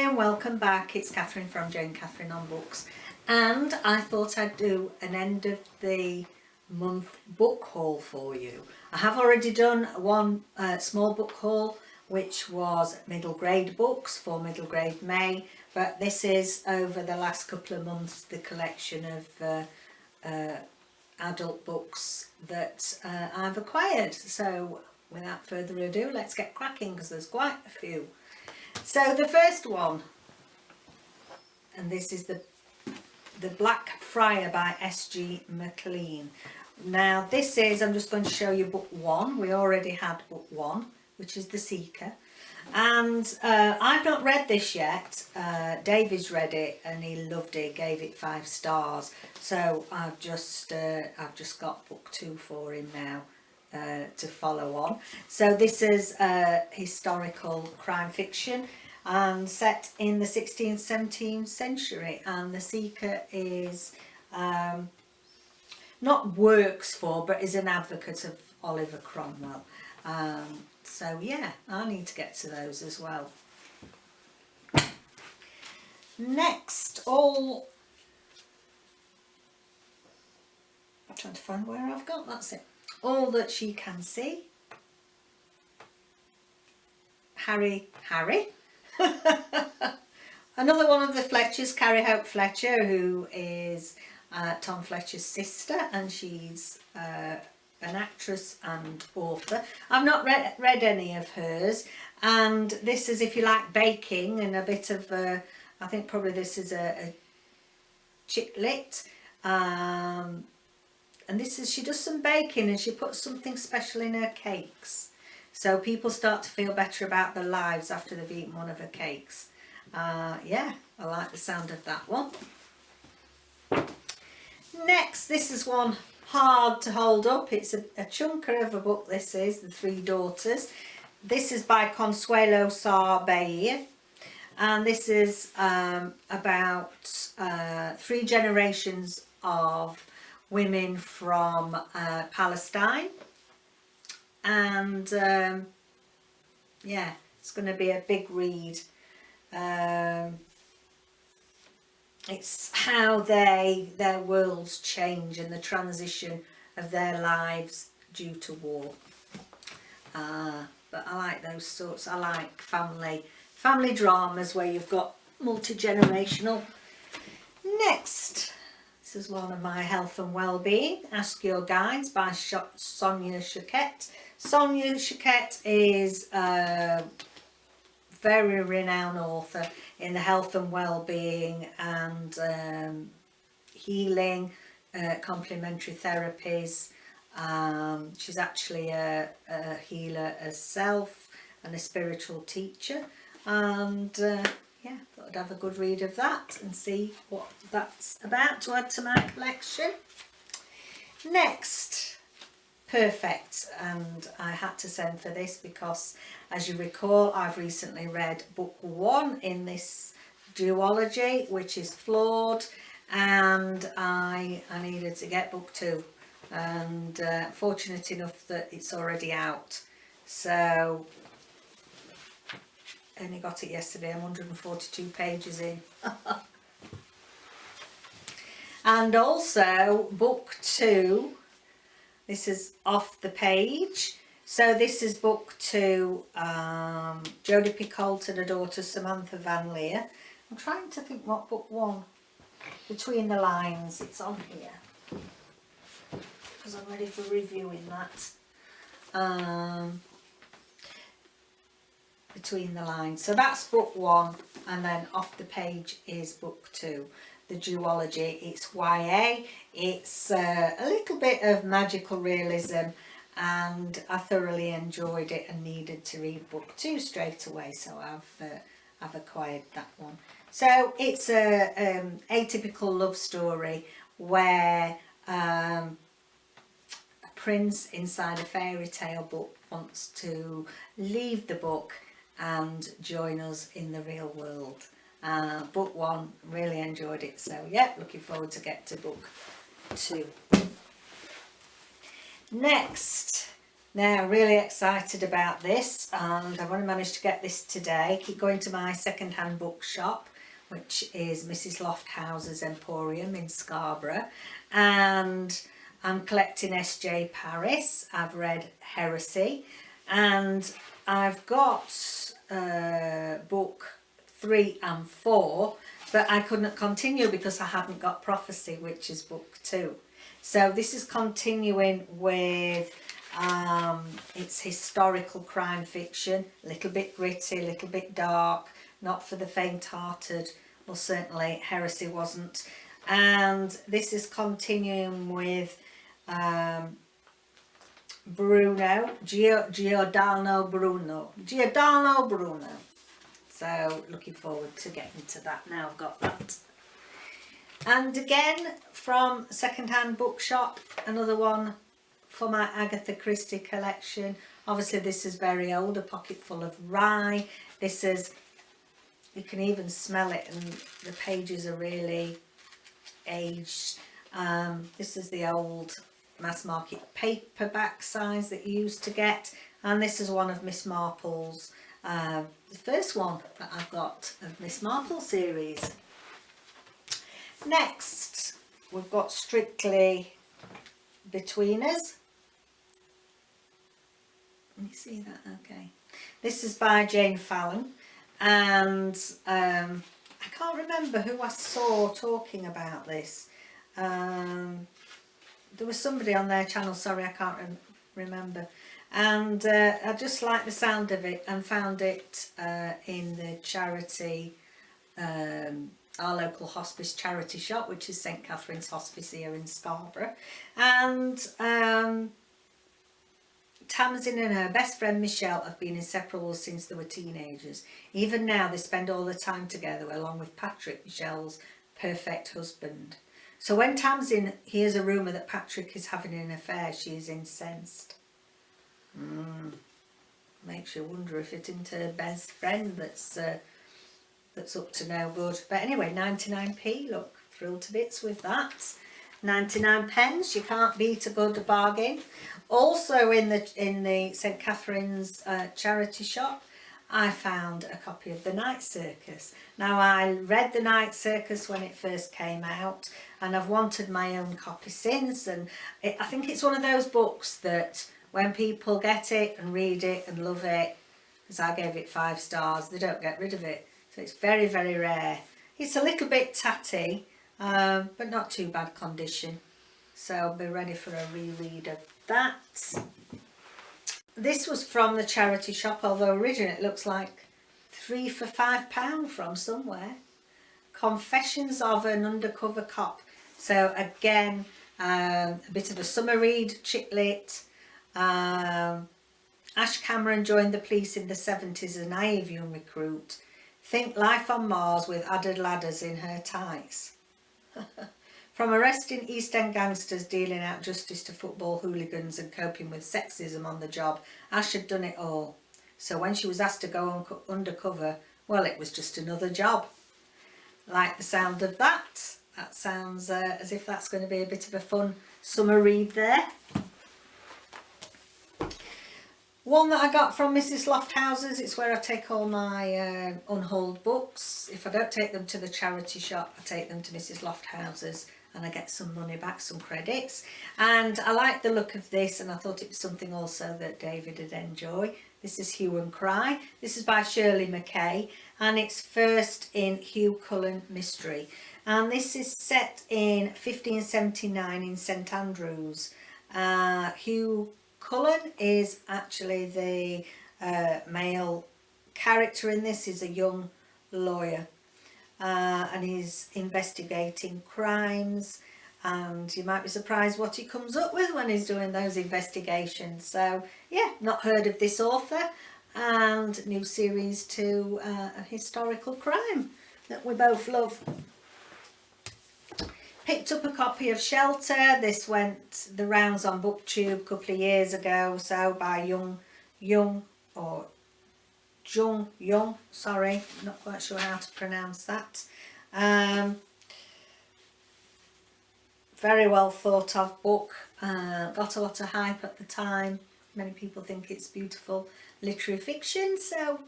and welcome back. It's Catherine from Jayne Catherine on Books, and I thought I'd do an end of the month book haul for you. I have already done one small book haul, which was middle grade books for middle grade May, but this is over the last couple of months the collection of adult books that I've acquired. So without further ado, let's get cracking because there's quite a few. So the first one, and this is the Black Friar by S.G. MacLean. Now this is, I'm just going to show you book one. We already had book one, which is The Seeker, and I've not read this yet. David's read it and he loved it, gave it 5 stars. So I've just got book 2 for him now to follow on. So this is historical crime fiction and set in the 16th 17th century, and The Seeker is not works for but is an advocate of Oliver Cromwell. So yeah, I need to get to those as well. Next, I'm trying to find where I've got, that's it. All That She Can See. Harry. Another one of the Fletchers, Carrie Hope Fletcher, who is Tom Fletcher's sister, and she's an actress and author. I've not read any of hers, and this is, if you like baking and a bit of I think probably this is a chick lit, and this is, she does some baking and she puts something special in her cakes, so people start to feel better about their lives after they've eaten one of her cakes. Yeah, I like the sound of that one. Next, this is one hard to hold up. It's a chunker of a book. This is The Three Daughters. This is by Consuelo, Saah, Baehr, and this is about 3 generations of women from Palestine, and yeah, it's going to be a big read. It's how their worlds change and the transition of their lives due to war. But I like those sorts. I like family dramas where you've got multi-generational. Next, this is one of my health and well-being. Ask Your Guides by Sonia Choquette. Sonia Choquette is a very renowned author in the health and well-being and healing, complementary therapies. She's actually a healer herself and a spiritual teacher, and yeah, thought I'd have a good read of that and see what that's about to add to my collection. Next, Perfect, and I had to send for this because, as you recall, I've recently read book 1 in this duology, which is flawed, and I needed to get book 2, and fortunate enough that it's already out. So only got it yesterday. I'm 142 pages in. And also book 2, this is Off the Page. So this is book 2, Jodi Picault and her daughter Samantha Van Leer. I'm trying to think what book 1, Between the Lines, it's on here, because I'm ready for reviewing that. Between the Lines, so that's book 1, and then Off the Page is book 2, the duology. It's YA, it's a little bit of magical realism, and I thoroughly enjoyed it and needed to read book 2 straight away, so I've acquired that one. So it's a atypical love story where a prince inside a fairy tale book wants to leave the book and join us in the real world. Book 1, really enjoyed it, so yeah, looking forward to get to book 2. Next, Now, really excited about this, and I've only managed to get this today. Keep going to my second-hand bookshop, which is Mrs Lofthouse's Emporium in Scarborough, and I'm collecting S.J. Parris. I've read Heresy, and I've got book 3 and 4, but I couldn't continue because I hadn't got Prophecy, which is book 2. So this is continuing with it's historical crime fiction, a little bit gritty, a little bit dark, not for the faint-hearted. Well, certainly Heresy wasn't. And this is continuing with Giordano Bruno. So looking forward to getting to that now I've got that. And again from second-hand bookshop, another one for my Agatha Christie collection. Obviously this is very old, a pocket full of rye. This is, you can even smell it, and the pages are really aged. This is the old mass market paperback size that you used to get, and this is one of Miss Marple's, the first one that I've got of Miss Marple series. Next we've got Strictly Between Us. Can you see that? Okay. This is by Jayne Fallon, and I can't remember who I saw talking about this. There was somebody on their channel, sorry I can't remember, and I just liked the sound of it and found it in the charity, our local hospice charity shop, which is St Catherine's Hospice here in Scarborough. And Tamsin and her best friend Michelle have been inseparable since they were teenagers. Even now they spend all their time together, along with Patrick, Michelle's perfect husband. So when Tamsin hears a rumour that Patrick is having an affair, she is incensed. Makes you wonder if it isn't her best friend that's up to no good. But anyway, 99p, look, thrilled to bits with that. 99 pence, you can't beat a good bargain. Also in the St Catherine's charity shop, I found a copy of The Night Circus. Now, I read The Night Circus when it first came out, and I've wanted my own copy since, and I think it's one of those books that when people get it and read it and love it, because I gave it 5 stars, they don't get rid of it. So it's very, very rare. It's a little bit tatty, but not too bad condition. So I'll be ready for a reread of that. This was from the charity shop, although originally it looks like 3 for £5 from somewhere. Confessions of an Undercover Cop. So again, a bit of a summer read, chick lit. Ash Cameron joined the police in the 70s as a naive young recruit. Think life on Mars with added ladders in her tights. From arresting East End gangsters, dealing out justice to football hooligans and coping with sexism on the job, Ash had done it all. So when she was asked to go undercover, well, it was just another job. Like the sound of that. That sounds as if that's going to be a bit of a fun summer read there. One that I got from Mrs Lofthouse's, it's where I take all my unhauled books. If I don't take them to the charity shop, I take them to Mrs Lofthouse's and I get some money back, some credits. And I like the look of this, and I thought it was something also that David would enjoy. This is Hue and Cry. This is by Shirley McKay, and it's first in Hugh Cullan Mystery. And this is set in 1579 in St Andrews. Hugh Cullan is actually the male character in this. He's a young lawyer, and he's investigating crimes, and you might be surprised what he comes up with when he's doing those investigations. So yeah, not heard of this author, and new series to a historical crime that we both love. Picked up a copy of Shelter. This went the rounds on BookTube a couple of years ago, so by Jung, sorry, not quite sure how to pronounce that. Very well thought of book, got a lot of hype at the time, Many people think it's beautiful literary fiction, so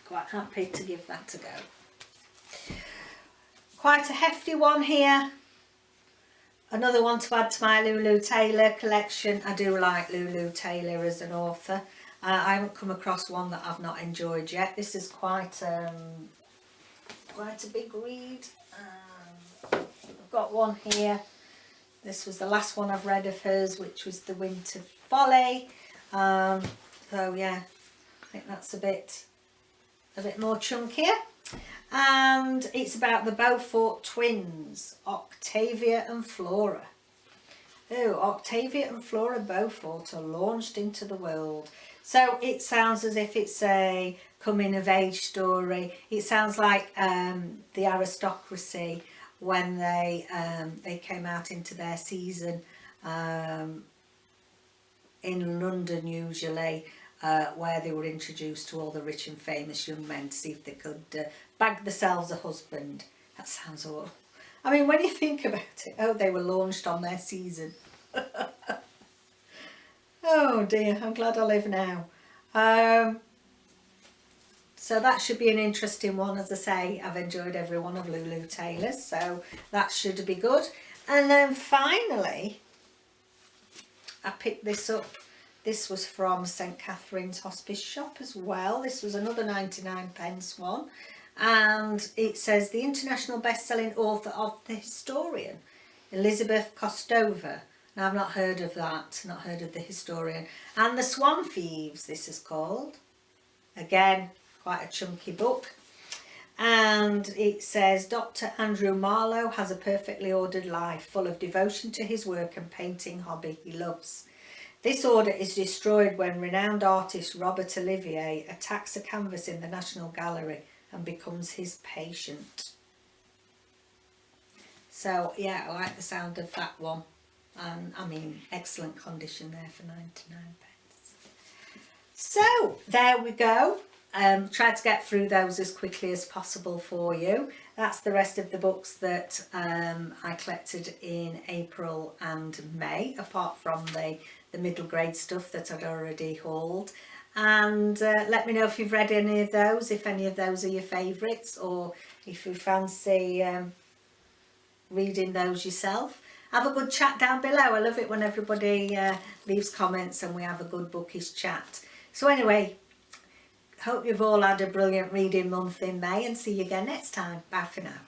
quite happy to give that a go. Quite a hefty one here. Another one to add to my Lulu Taylor collection. I do like Lulu Taylor as an author. I haven't come across one that I've not enjoyed yet. This is quite a big read. I've got one here. This was the last one I've read of hers, which was The Winter Folly. So yeah, I think that's a bit more chunkier. And it's about the Beaufort twins, Octavia and Flora. Oh, Octavia and Flora Beaufort are launched into the world. So it sounds as if it's a coming of age story. It sounds like the aristocracy when they came out into their season in London usually, where they were introduced to all the rich and famous young men to see if they could bag themselves a husband. That sounds awful. I mean, when you think about it, oh, they were launched on their season. Oh dear, I'm glad I live now. So that should be an interesting one. As I say, I've enjoyed every one of Lulu Taylor's, so that should be good. And then finally, I picked this up. This was from St Catherine's Hospice Shop as well. This was another 99p one. And it says the international best-selling author of The Historian, Elizabeth Kostova. Now, I've not heard of that, not heard of The Historian. And The Swan Thieves, this is called. Again, quite a chunky book. And it says, Dr. Andrew Marlowe has a perfectly ordered life, full of devotion to his work and painting hobby he loves. This order is destroyed when renowned artist Robert Olivier attacks a canvas in the National Gallery and becomes his patient. So, yeah, I like the sound of that one. And I mean, excellent condition there for 99p. So there we go. Tried to get through those as quickly as possible for you. That's the rest of the books that I collected in April and May, apart from the middle grade stuff that I'd already hauled. And let me know if you've read any of those, if any of those are your favourites, or if you fancy reading those yourself. Have a good chat down below. I love it when everybody leaves comments and we have a good bookish chat. So anyway, hope you've all had a brilliant reading month in May, and see you again next time. Bye for now.